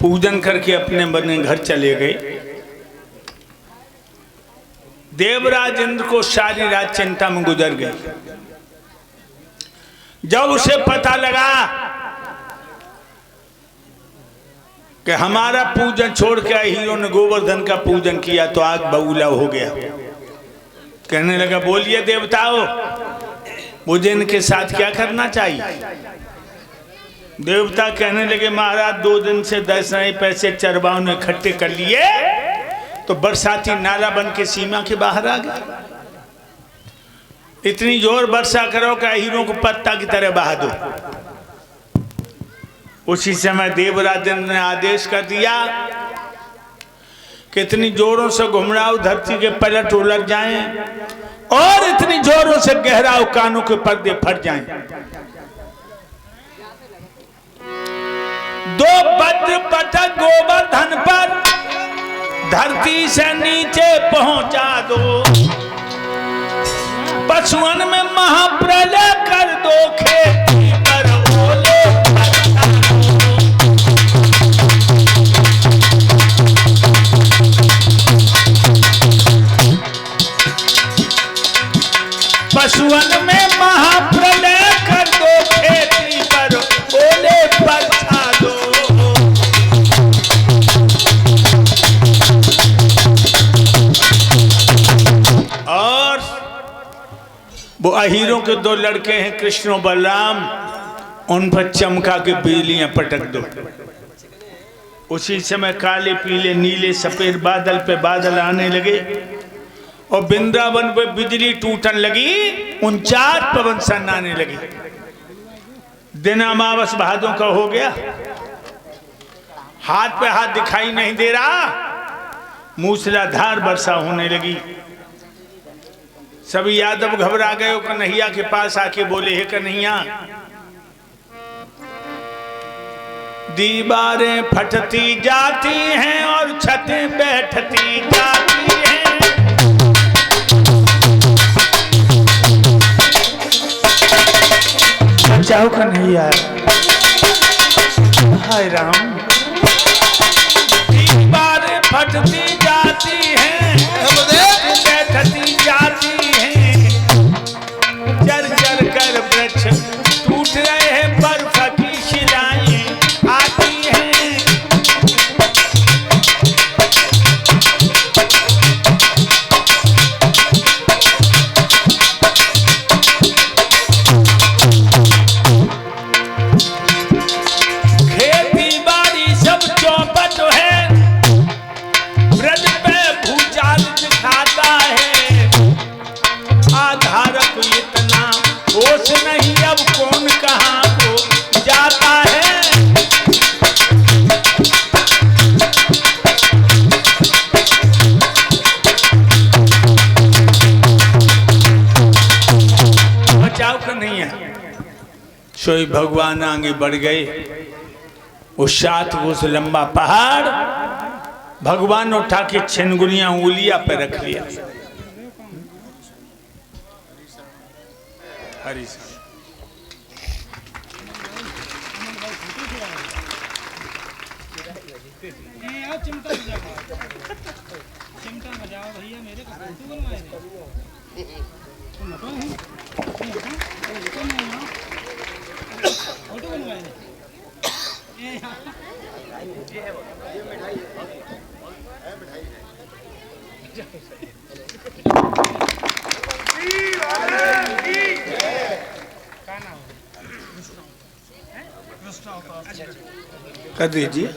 पूजन करके अपने बने घर चले गए। देवराज इंद्र को सारी रात चिंता में गुजर गई। जब उसे पता लगा कि हमारा पूजन छोड़ के हीरो ने गोवर्धन का पूजन किया तो आग बबूला हो गया। कहने लगा, बोलिए देवताओं, मुझे इनके साथ क्या करना चाहिए? देवता कहने लगे, महाराज 2 दिन से 10 नए पैसे चरवाओं ने इकट्ठे कर लिए तो बरसाती नाला बन के सीमा के बाहर आ गया। इतनी जोर वर्षा करो कि हीरो को पत्ता की तरह बहा दो। उसी समय देवराज ने आदेश कर दिया कि इतनी जोरों से घुमराओ धरती के पलट उलट जाएं और इतनी जोरों से गहराओ कानों के पर्दे फट जाएं। 2 वज्र पटक गोवर्धन पर धरती से नीचे पहुंचा दो। पशुअन में महाप्रलय कर दो, खेती पर ओले पशुअन में महाप्रलय कर दो, खेती पर ओले बरसा दो। और वो अहीरों के 2 लड़के हैं कृष्ण और बलराम, उन पर चमका के बिजलियां पटक दो। उसी समय काले पीले नीले सफेद बादल पे बादल आने लगे और वृंदावन पे बिजली टूटने लगी, 49 पवन सन्नाने लगी। दिन अमावस भादों का हो गया, हाथ पे हाथ दिखाई नहीं दे रहा, मूसलाधार वर्षा होने लगी। सभी यादव घबरा गए। कन्हैया के पास आके बोले, हे कन्हैया, दीवारें फटती जाती हैं और छतें बैठती जाती हैं। बचाओ कन्हैया, हाय राम। दीवारें फटती जाती हैं, बैठती जाती हैं, जर जर कर वृक्ष टूट रहे हैं, बर्फ की शिलाएं आती हैं। खेती बाड़ी सब चौपट है, ब्रज पे भूचाल दिखाता है। आधारक इतना होश नहीं, अब कौन कहाँ को जाता है। बचाओ का नहीं है। सोई भगवान आगे बढ़ गए। उस 7 कोस लंबा पहाड़ भगवान उठा के छिनगुनिया उंगलिया पे रख लिया। हरी चिमटा बजाओ भैया, मेरे को फोटो बनवाए फोटो बनवाए। कर दीजिए।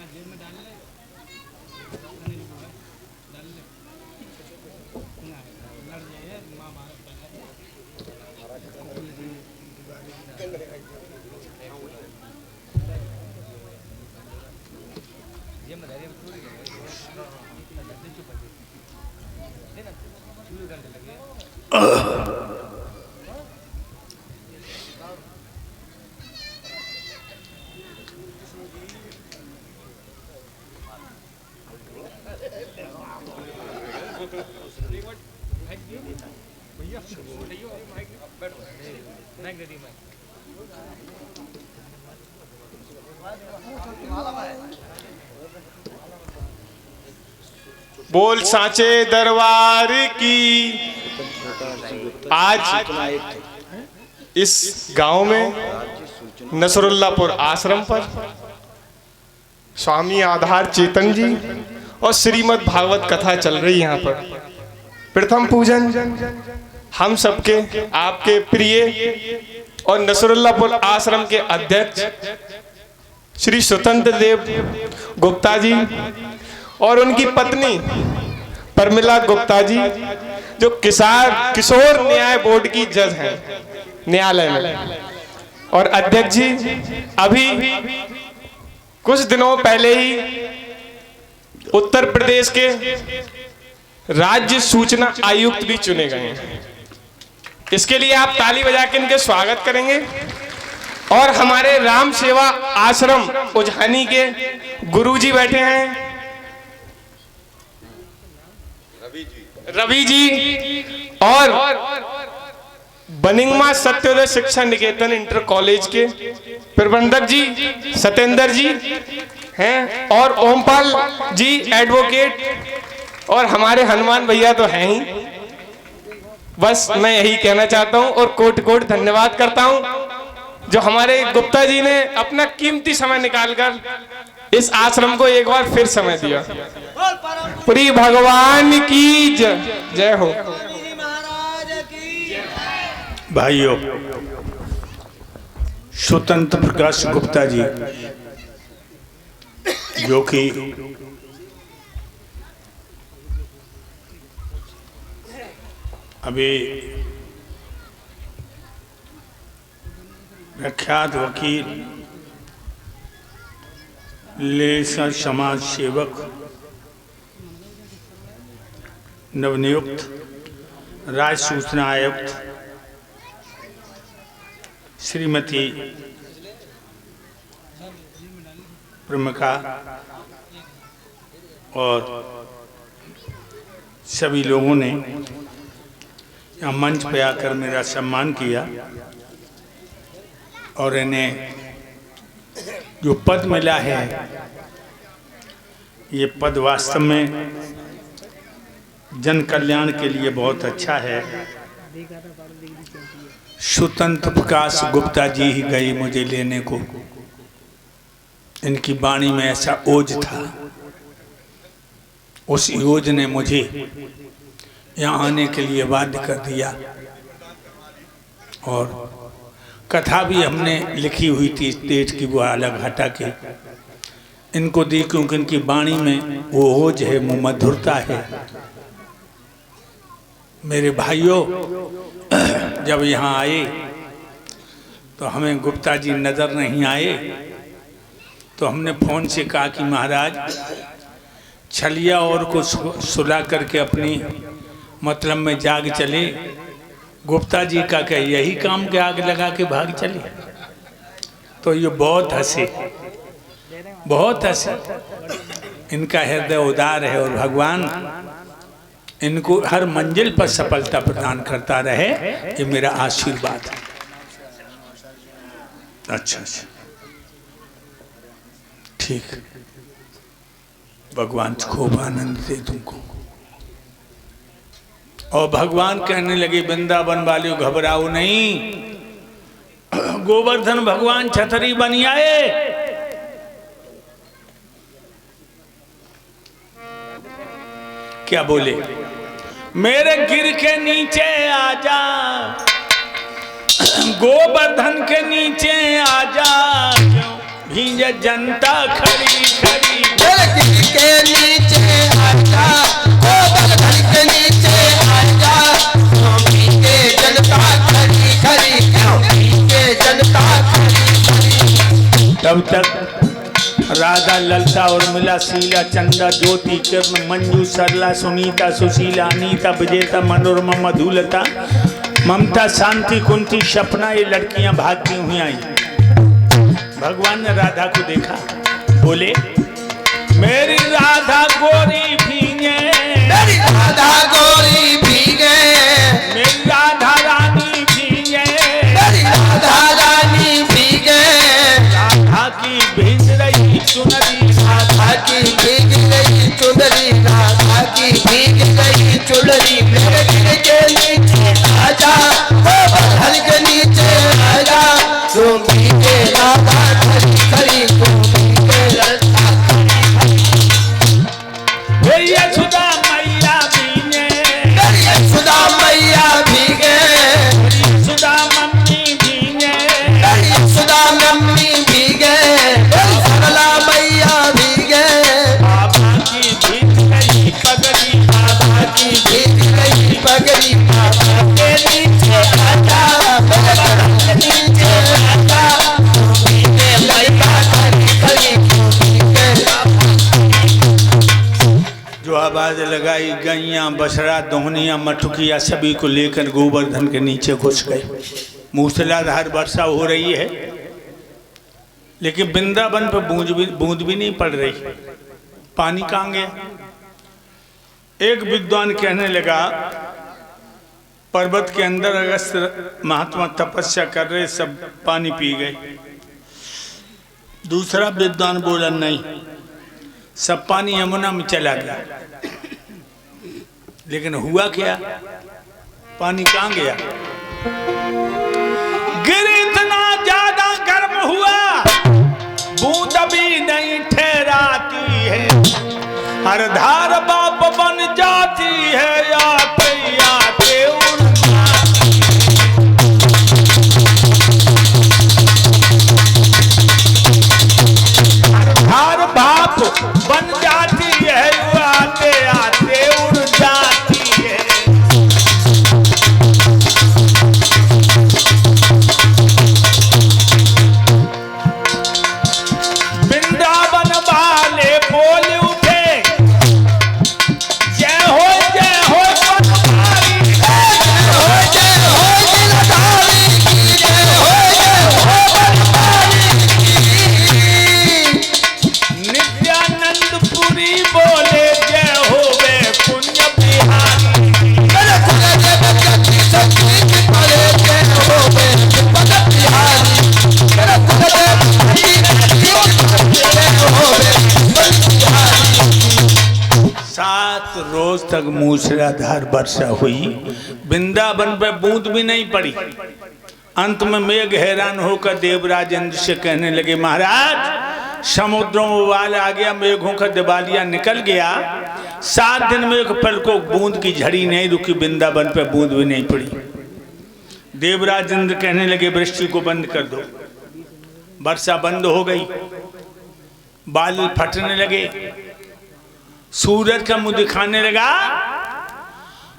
जेब में डाल ले, लड़ जाए माँ भारत बोल सांचे दरबार की। आज इस गांव में नसरुल्लापुर आश्रम पर स्वामी आधार चेतन जी और श्रीमद् भागवत कथा चल रही। यहाँ पर प्रथम पूजन हम सबके आपके प्रिय और नसरुल्लापुर आश्रम के अध्यक्ष श्री स्वतंत्र देव गुप्ता जी और उनकी पत्नी परमिला गुप्ता जी, जो किशोर न्याय बोर्ड की जज हैं न्यायालय में, और अध्यक्ष जी अभी कुछ दिनों पहले ही उत्तर प्रदेश के राज्य सूचना आयुक्त भी चुने गए हैं। इसके लिए आप ताली बजा के इनके स्वागत करेंगे। और हमारे राम सेवा आश्रम उजानी के गुरुजी बैठे हैं, रवि जी, और बनिंगमा सत्योदय शिक्षा निकेतन इंटर कॉलेज के प्रबंधक जी सत्येंद्र जी हैं, और ओमपाल जी एडवोकेट, और हमारे हनुमान भैया तो हैं ही। बस मैं यही कहना चाहता हूं और कोट कोट धन्यवाद करता हूं जो हमारे गुप्ता जी ने अपना कीमती समय निकालकर इस आश्रम को एक बार फिर समय दिया। पूरी भगवान की जय हो। भाइयों, स्वतंत्र प्रकाश गुप्ता जी जो कि अभी प्रख्यात वकील, लेसर समाज सेवक, नवनियुक्त राज्य सूचना आयुक्त श्रीमती प्रमुखा और सभी लोगों ने यहाँ मंच पे आकर मेरा सम्मान किया, और इन्हें जो पद मिला है ये पद वास्तव में जन कल्याण के लिए बहुत अच्छा है। स्वतंत्र प्रकाश गुप्ता जी ही गए मुझे लेने को। इनकी वाणी में ऐसा ओज था, उस ओज ने मुझे यहाँ आने के लिए बाध्य कर दिया। और कथा भी हमने लिखी हुई थी तेज की, वो अलग हटा के इनको दी, क्योंकि इनकी वाणी में वो ओज है, वो मधुरता है। मेरे भाइयों, जब यहाँ आए तो हमें गुप्ता जी नज़र नहीं आए, तो हमने फ़ोन से कहा कि महाराज छलिया और को सुला करके अपनी मतलब में जाग चले। गुप्ता जी का क्या यही काम के आग लगा के भाग चले? तो ये बहुत हंसे, बहुत हंसे। इनका हृदय उदार है और भगवान इनको हर मंजिल पर सफलता प्रदान करता रहे, ये मेरा आशीर्वाद है। अच्छा अच्छा, ठीक, भगवान खूब आनंद दे तुमको। और भगवान कहने लगे वृंदावन वालों घबराओ नहीं, गोवर्धन भगवान छतरी बन आए। क्या बोले? मेरे गिर के नीचे आजा, गोवर्धन के नीचे आजा, भीज जनता खड़ी खड़ी। मेरे गिर के नीचे आजा, गोवर्धन के नीचे आजा, भीज जनता खड़ी खड़ी, भीज जनता खड़ी खड़ी। तब तक राधा, ललता और मिला, शीला, चंदा, ज्योति, किरण, मंजू, सरला, सुनीता, सुशीला, अनीता, विजेता, मनोरमा, मधुलता, ममता, शांति, कुंती, सपना, ये लड़कियां भागती हुई आई। भगवान ने राधा को देखा, बोले मेरी राधा गोरी भीगे, मेरी राधा गोरी भीगे, मेरी राधा चुनरी मेरे दिल के नीचे आजा, ओ बंधन के नीचे आजा, डूंगी के राधा खड़ी खड़ी, डूंगी के राधा मेरी यशोदा मैया भीगे, मेरी यशोदा मैया भीगे, मेरी यशोदा मम्मी भीगे, मेरी यशोदा मम्मी भीगे, मेरी सरला मैया भीगे, बाबा की भीग गई पगड़ी, बाबा की भीग गई पगड़ी, बाबा के नीचे आजा, मेरे बंधन के नीचे आजा, डूंगी के मैया खड़ी खड़ी, डूंगी के राधा जो आवाज लगाई गैया बछड़ा दोहनिया मटुकिया सभी को लेकर गोवर्धन के नीचे घुस गए। मूसलाधार वर्षा हो रही है लेकिन वृंदावन पर बूंद भी नहीं पड़ रही। पानी कहाँ गया? एक विद्वान कहने लगा पर्वत के अंदर अगस्त महात्मा तपस्या कर रहे, सब पानी पी गए। दूसरा विद्वान बोला नहीं, सब पानी यमुना में चला गया। लेकिन हुआ क्या? पानी कहाँ गया? गिर इतना ज्यादा गर्म हुआ, बूंद भी नहीं ठहराती है, हर धार बाप बन जाती है, आते आते उड़ हर बाप बन जाती है, आते आते उड़ जाती है। वृंदावन वाले बोल उठे, जय हो बनवारी, जय हो दिलदारी की, जय हो बनवारी की। नित्यानंदपुरी बोले जय हो वे पुण्य बिहारी। मेरे गुरुदेव जगती शक्ति की परे, जय हो वे पद बिहारी, मेरे गुरुदेव जगती शक्ति की परे, जय हो वे पद बिहारी। 7 रोज तक मूसलाधार वर्षा हुई, वृंदावन पर बूंद भी नहीं पड़ी। अंत में मेघ हैरान होकर देवराज इंद्र से कहने लगे, महाराज समुद्रों में उबाल आ गया, मेघों का दिवालिया निकल गया, 7 दिन में एक पल को बूंद की झड़ी नहीं रुकी, वृंदावन पर बूंद भी नहीं पड़ी। देवराज इंद्र कहने लगे वृष्टि को बंद कर दो। वर्षा बंद हो गई, बादल फटने लगे, सूरज का मुंह दिखाने लगा,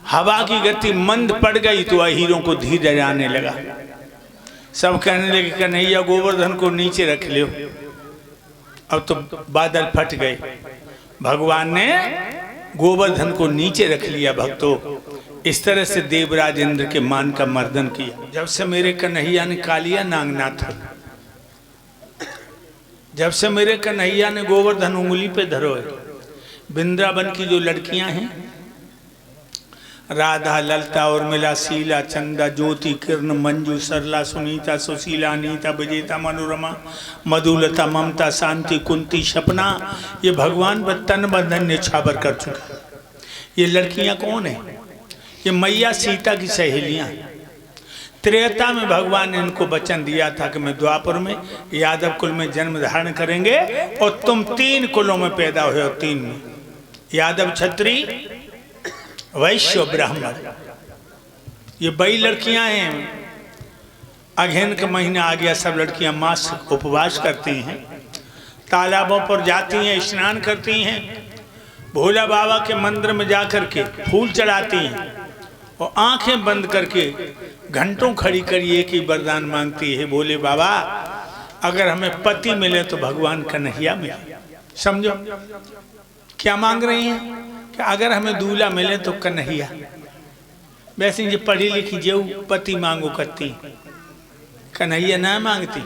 हवा की गति मंद पड़ गई तो अहीरों को धीरज आने लगा। सब कहने लगे कन्हैया गोवर्धन को नीचे रख लो। अब तो बादल फट गए, भगवान ने गोवर्धन को नीचे रख लिया। भक्तों, इस तरह से देवराज इंद्र के मान का मर्दन किया। जब से मेरे कन्हैया ने कालिया नांगनाथ, जब से मेरे कन्हैया ने गोवर्धन उंगली पे धरो है, वृंदावन की जो लड़कियां हैं, राधा, ललता, उर्मिला, शीला, चंदा, ज्योति, किरण, मंजू, सरला, सुनीता, सुशीला, अनीता, विजेता, मनोरमा, मधुलता, ममता, शांति, कुंती, सपना, ये भगवान पर तन बंधन निछावर कर चुका। ये लड़कियां कौन है? ये मैया सीता की सहेलियां हैं। त्रेता में भगवान ने इनको वचन दिया था कि मैं द्वापर में यादव कुल में जन्म धारण करेंगे और तुम 3 कुलों में पैदा हुए हो, 3 में, यादव, क्षत्रिय, वैश्य, ब्राह्मण। ये बड़ी लड़कियां हैं। अगहन का महीना आ गया, सब लड़कियां मास उपवास करती हैं, तालाबों पर जाती हैं, स्नान करती हैं, भोला बाबा के मंदिर में जाकर के फूल चढ़ाती हैं और आंखें बंद करके घंटों खड़ी करिए कि वरदान मांगती है, भोले बाबा अगर हमें पति मिले तो भगवान कन्हैया मिले। समझो क्या मांग रही हैं कि अगर हमें दूल्हा मिले तो कन्हैया। वैसे ये पढ़ी लिखी जो पति मांगो करती, कन्हैया ना मांगती।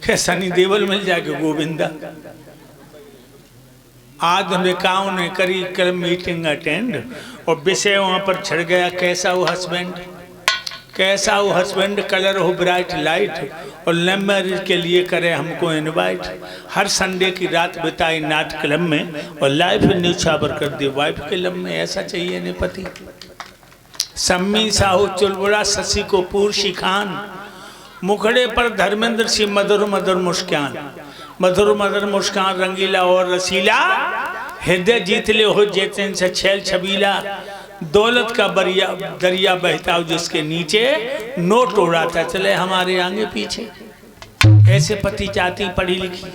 क्या सनी देवल मिल जाके गोविंदा। आज अमेरिकाओं ने करी कल मीटिंग अटेंड और विषय वहां पर छड़ गया, कैसा वो हस्बैंड, कैसा हो हस्बैंड, कलर हो ब्राइट लाइट, और लव मैरिज के लिए करे हमको इनवाइट। हर संडे की रात बिताई नाट क्लब में, और लाइफ न्यूछावर कर दी वाइफ के लब में। ऐसा चाहिए ने पति। सम्मी साहू चुलबुला शशि को पूर शिखान, मुखड़े पर धर्मेंद्र सिंह मधुर मधुर मुस्कान। मधुर मधुर मुस्कान रंगीला और रसीला, हृदय जीत ले हो जैसे से छैल छबीला। दौलत का दरिया बहता हो जिसके नीचे, नोट उड़ाता चले हमारे आगे पीछे। ऐसे पति चाहती पढ़ी लिखी,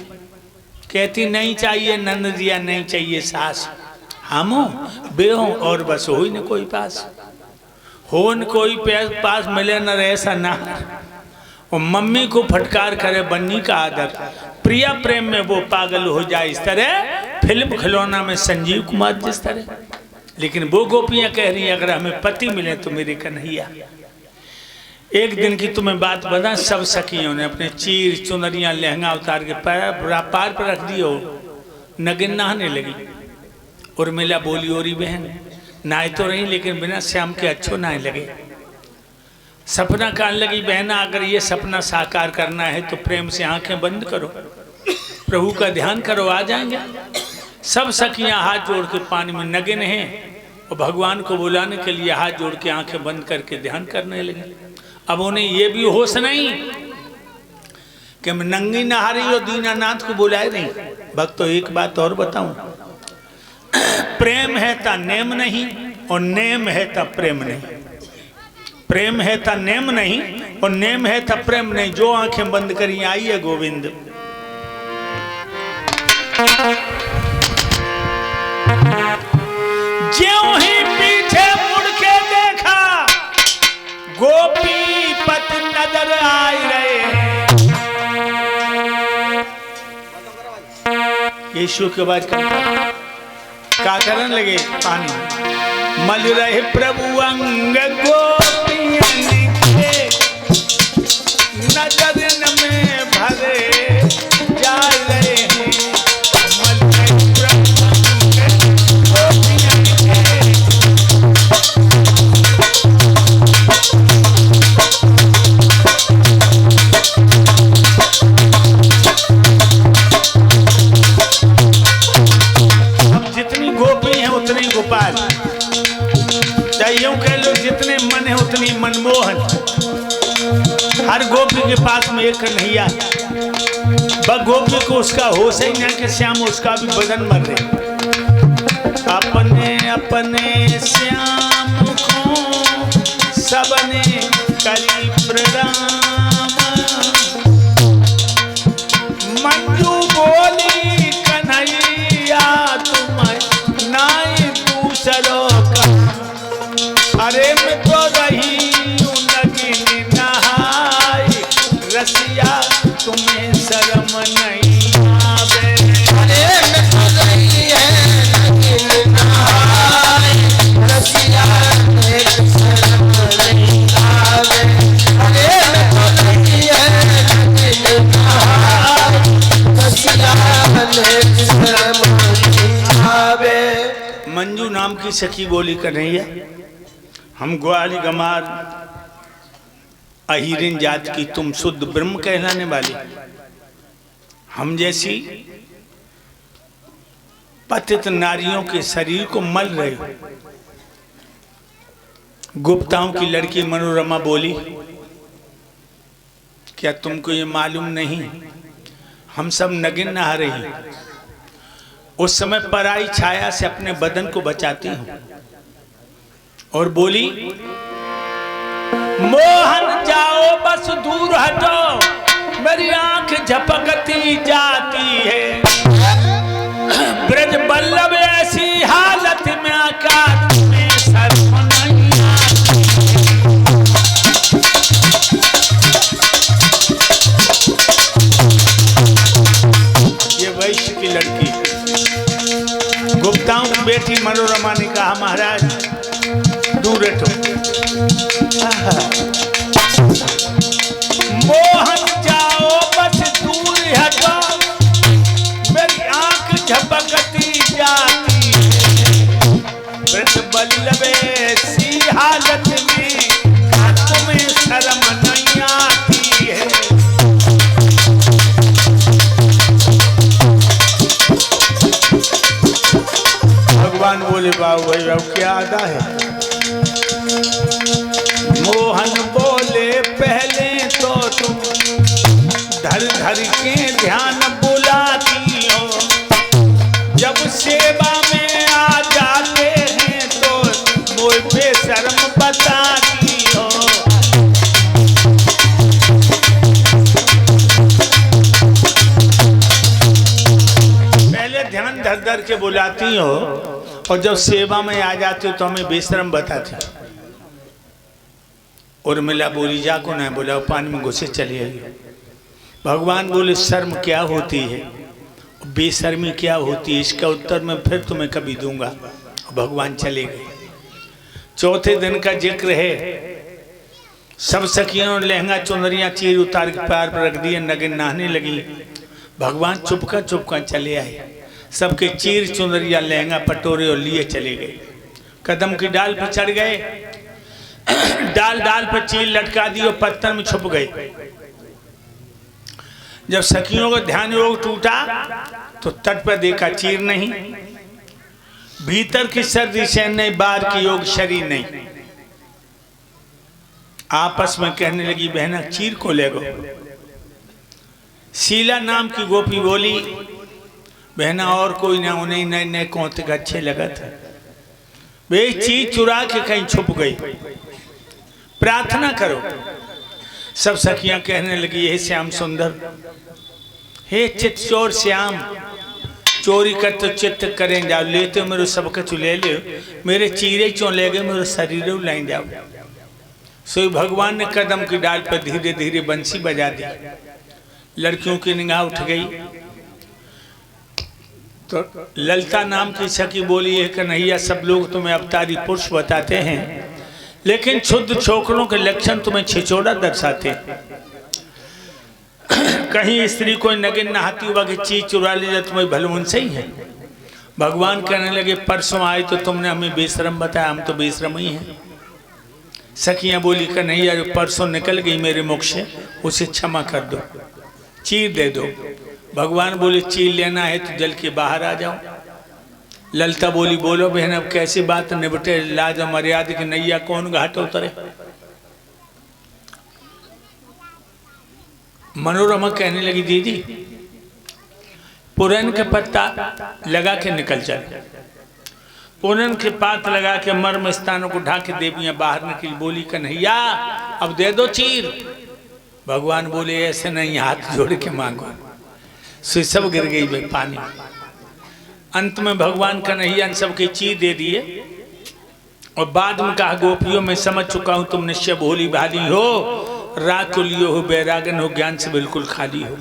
कहती नहीं चाहिए ननदिया, नहीं चाहिए सास। हम बेहों और बस हो ही न कोई पास, हो न कोई पास मिले न ऐसा ना। और मम्मी को फटकार करे बन्नी का आदर, प्रिया प्रेम में वो पागल हो जाए इस तरह, फिल्म खिलौना में संजीव कुमार जिस तरह। लेकिन वो गोपियां कह रही हैं अगर हमें पति मिले तो मेरे कन्हैया। एक दिन की तुम्हें बात बता, सब सखियों ने अपने चीर चुनरियां लहंगा उतार के पार पर रख दियो, नगिन नहाने लगी। उर्मिला बोली ओरी बहन नहाए तो रही, लेकिन बिना श्याम के अच्छो नहाए लगे। सपना कहने लगी बहना अगर ये सपना साकार करना है तो प्रेम से आंखें बंद करो, प्रभु का ध्यान करो, आ जाएंगे। सब सखियां हाथ जोड़ के पानी में नगिन हैं, और भगवान को बुलाने के लिए हाथ जोड़ के आंखें बंद करके ध्यान करने लगे। अब उन्हें ये भी होश नहीं कि मैं नंगी नहा रही और दीनानाथ को बुलाए नहीं। भक्तों एक बात और बताऊं, प्रेम है ता नेम नहीं, और नेम है ता प्रेम नहीं। प्रेम है ता नेम नहीं, और नेम है ता प्रेम नहीं। जो आंखें बंद करी आई है गोविंद। ज्यों ही पीछे मुड़ के देखा, गोपी पति नजर आई रहे। यीशु के बाद क्या करने लगे, पानी मल रहे प्रभु अंग गोपियन के, नजर में भरे जा रहे हैं। मल रहे प्रभु अंग गोपियन के। अब जितनी गोपी हैं उतनी गोपाल, यूं कह लो जितने मन है उतनी मनमोहन। हर गोपी के पास में एक कन्हैया, बस गोपी को उसका होश ही नहीं कि श्याम उसका भी बदन मर रहे। अपने अपने श्याम को सबने करी प्रणाम। मंजू बोली कन्हैया तुम नाई दूसरों का, अरे मैं तो रही नगिन नहाई, रसिया तुम्हें शर्म नहीं आवे। अरे मैं तो रही है नगिन नहाई, रसिया तुम्हें शर्म नहीं आवे। अरे मैं तो रही है नगिन नहाई, रसिया तुम्हें शर्म नहीं आवे। मंजू नाम की सखी बोली कन्हैया, हम ग्वाली गमार अहिरिन जात की तुम शुद्ध ब्रह्म कहलाने वाली, हम जैसी पतित नारियों के शरीर को मल रहे। गुप्ताओं की लड़की मनोरमा बोली, क्या तुमको ये मालूम नहीं हम सब नगिन नहा रही। उस समय पराई छाया से अपने बदन को बचाती हूं, और बोली मोहन जाओ बस दूर हटो, मेरी आंख झपकती जाती है। ब्रज बल्लभ ऐसी हालत में आकाश में शर्म नहीं आती। ये वैश्य की लड़की गुप्ताओं की बेटी मनोरमा ने कहा महाराज दूर हटो। मोहन जाओ बस दूर हटो, मेरी आंख झपकती जाती है। ब्रज बल्लभ ऐसी हालत में तुम्हें वैभव क्या अदा है। मोहन बोले पहले तो तुम धर धर के ध्यान बुलाती हो, जब सेवा में आ जाते हैं तो मोह बेशर्म बताती हो। पहले ध्यान धर धर के बुलाती हो और जब सेवा में आ जाती हो तो हमें बेशर्म बताती हो। और मिला बोली जा को ना बोला पानी में घुसे चली आई। भगवान बोले शर्म क्या होती है, बेशर्मी क्या होती है, इसका उत्तर मैं फिर तुम्हें कभी दूंगा। भगवान चले गए। चौथे दिन का जिक्र है। सब सखियों ने लहंगा चुनरियां चीर उतार के पैर पर रख दिए, नगे नहाने लगी। भगवान चुपका चले आए। सबके चीर चुनरिया लहंगा पटोरे और लिए चले गए। कदम की डाल पर चढ़ गए, डाल डाल पर चीर लटका दी और पत्थर में छुप गए। जब सखियों का ध्यान योग टूटा तो तट पर देखा चीर नहीं, भीतर की सर्दी सहन नहीं, बाहर की योग शरीर नहीं। आपस में कहने लगी बहना चीर को ले गो। शीला नाम की गोपी बोली बहना और कोई ना, उन्हें नए नए कौते का अच्छे लगा था, वे चीज चुरा के कहीं छुप गई, प्रार्थना करो। सब सखियां कहने लगी हे श्याम सुंदर, हे चित चोर श्याम, चोरी कर तो चित्त करें जाओ, लेते हो मेरे सब कछु ले ले, मेरे चीरे चो ले गए, मेरे शरीर लाइन जाओ। सो भगवान ने कदम की डाल पर धीरे धीरे बंसी बजा दी। लड़कियों की निगाह उठ गई तो ललिता नाम की सखी बोली है कन्हैया सब लोग तुम्हें अवतारी पुरुष बताते हैं, लेकिन शुद्ध छोकरों के लक्षण तुम्हें छिचोड़ा दर्शाते। कहीं स्त्री कोई नगिन नहाती हुआ कि चीज चुरा ले जाए तुम्हें भलवन से ही है। भगवान कहने लगे परसों आए तो तुमने हमें बेशरम बताया, हम तो बेशरम ही हैं। सखियां बोली कन्हैया जो परसों निकल गई मेरे मुख से उसे क्षमा कर दो, चीर दे दो। भगवान बोले चीर लेना है तो जल के बाहर आ जाओ। ललिता बोली बोलो बहन अब कैसी बात निपटे, लाज और मर्यादा की नैया कौन घाट उतरे। मनोरमा कहने लगी दीदी पुरन के पत्ता लगा के निकल चले। पुरन के पात लगा के मर्म स्थानों को ढाके देवियां बाहर निकली। बोली कन्हैया अब दे दो चीर। भगवान बोले ऐसे नहीं, हाथ जोड़ के मांगो। सो सब गिर गई भाई पानी। अंत में भगवान कन्हैया ने सबके चीर दे दिए और बाद में कहा गोपियों में समझ चुका हूं तुम निश्चय भोली भाली हो, रात को लियो हो, बैरागन हो, ज्ञान से बिल्कुल खाली हो।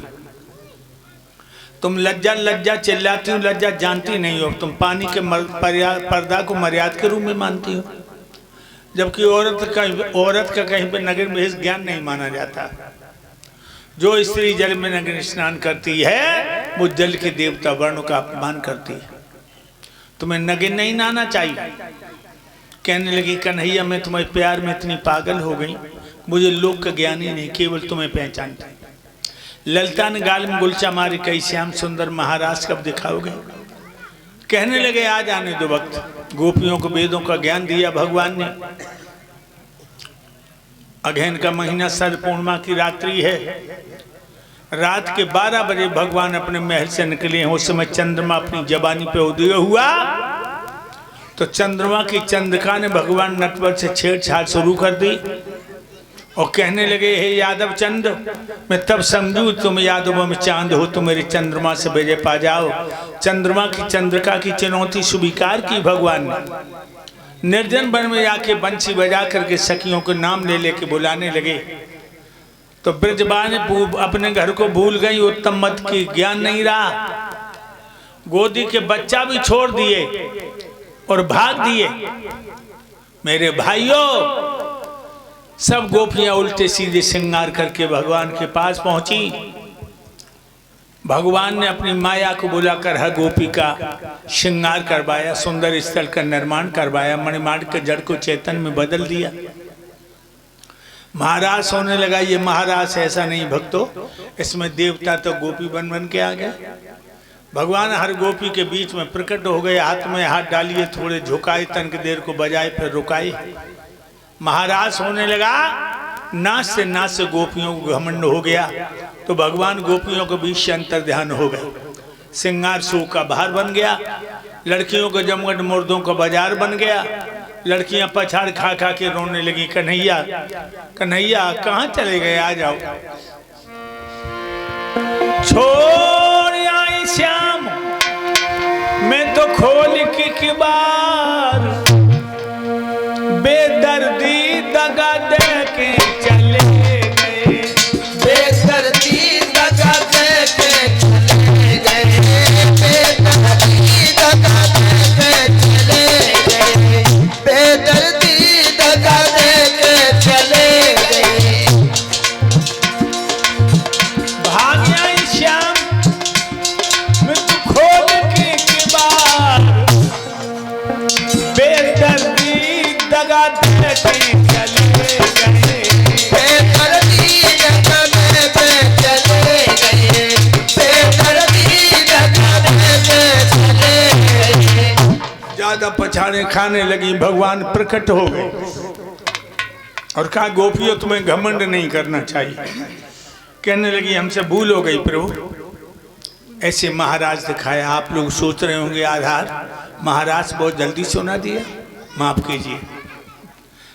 तुम लज्जा लज्जा चिल्लाती हो, लज्जा जानती नहीं हो। तुम पानी के पर्दा को मर्यादा के रूप में मानती हो, जबकि औरत का कहीं पर नगर में ज्ञान नहीं माना जाता। जो स्त्री जल में नगर स्नान करती है वो जल के देवता वर्ण का अपमान करती है। तुम्हें नगर नहीं नहाना चाहिए। कहने लगी कन्हैया मैं तुम्हारे प्यार में इतनी पागल हो गई, मुझे लोक का ज्ञान ही नहीं, केवल तुम्हें पहचानता। ललिता ने गाल में गुलचा मारी कही श्याम सुंदर महाराज कब दिखाओगे। कहने लगे आ जाने दो वक्त। गोपियों को वेदों का ज्ञान दिया भगवान ने। अगहन का महीना शरद पूर्णिमा की रात्रि है। रात के 12 बजे भगवान अपने महल से निकले हैं। उस समय चंद्रमा अपनी जवानी पे उदय हुआ तो चंद्रमा की चंद्रिका ने भगवान नटवर से छेड़छाड़ शुरू कर दी और कहने लगे हे यादव चंद, मैं तब समझू तुम यादवों में चांद हो तो मेरे चंद्रमा से विजय पा जाओ। चंद्रमा की चंद्रिका की चुनौती स्वीकार की भगवान ने। निर्जन वन में जाके बंसी बजा करके सखियों को नाम ले लेके बुलाने लगे तो ब्रजबान अपने घर को भूल गई। उत्तम मत की ज्ञान नहीं रहा, गोदी के बच्चा भी छोड़ दिए और भाग दिए। मेरे भाइयों सब गोपियां उल्टे सीधे श्रृंगार करके भगवान के पास पहुंची। भगवान ने अपनी माया को बुलाकर हर गोपी का श्रृंगार करवाया, सुंदर स्थल का निर्माण करवाया, मणिमार्ग के जड़ को चेतन में बदल दिया। महाराज होने लगा। ये महाराज ऐसा नहीं भक्तों, इसमें देवता तो गोपी बन बन के आ गए। भगवान हर गोपी के बीच में प्रकट हो गए, हाथ में हाथ डालिए, थोड़े झुकाए, तनक देर को बजाए, फिर रुकाए। महाराज होने लगा, नाच से गोपियों को घमंड हो गया। तो भगवान गोपियों के बीच से अंतर ध्यान हो गए। सिंगार सूख का बाहर बन गया, लड़कियों के जमघट मुर्दों का बाजार बन गया। लड़कियां पछाड़ खा खा के रोने लगी, कन्हैया कन्हैया कहाँ चले गए, आ जाओ। छोड़ आई श्याम मैं तो खोल की किबार, बेदर्दी दगा दे के चले गए, बेदर्दी दगा दे के चले गए, बेदर्दी दगा दे के चले गए, बेदर्दी दगा दे के चले गए। भाग आई श्याम मैं तो खोल की किबार, बेदर्दी दगा दे के चले गए, बेदर्दी दगा दे के चले गए, बेदर्दी दगा दे के चले गए। ज्यादा पछाड़े खाने लगी, भगवान प्रकट हो गए और कहा गोपियों तुम्हें घमंड नहीं करना चाहिए। कहने लगी हमसे भूल हो गई प्रभु। ऐसे महाराज दिखाया। आप लोग सोच रहे होंगे आधार महाराज बहुत जल्दी सुना दिया, माफ कीजिए।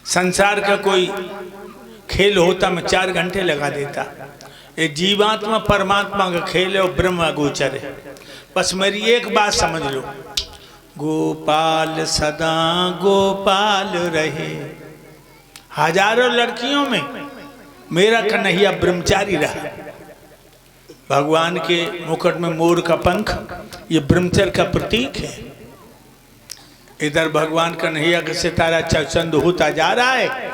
संसार का कोई खेल होता मैं 4 घंटे लगा देता। ये जीवात्मा परमात्मा का खेल है और ब्रह्म गोचर है। बस मेरी एक बात समझ लो, गोपाल सदा गोपाल रहे। हजारों लड़कियों में मेरा कन्हैया ब्रह्मचारी रहा। भगवान के मुकुट में मोर का पंख, ये ब्रह्मचर्य का प्रतीक है। इधर भगवान कन्हैया का सितारा चंद होता जा रहा है,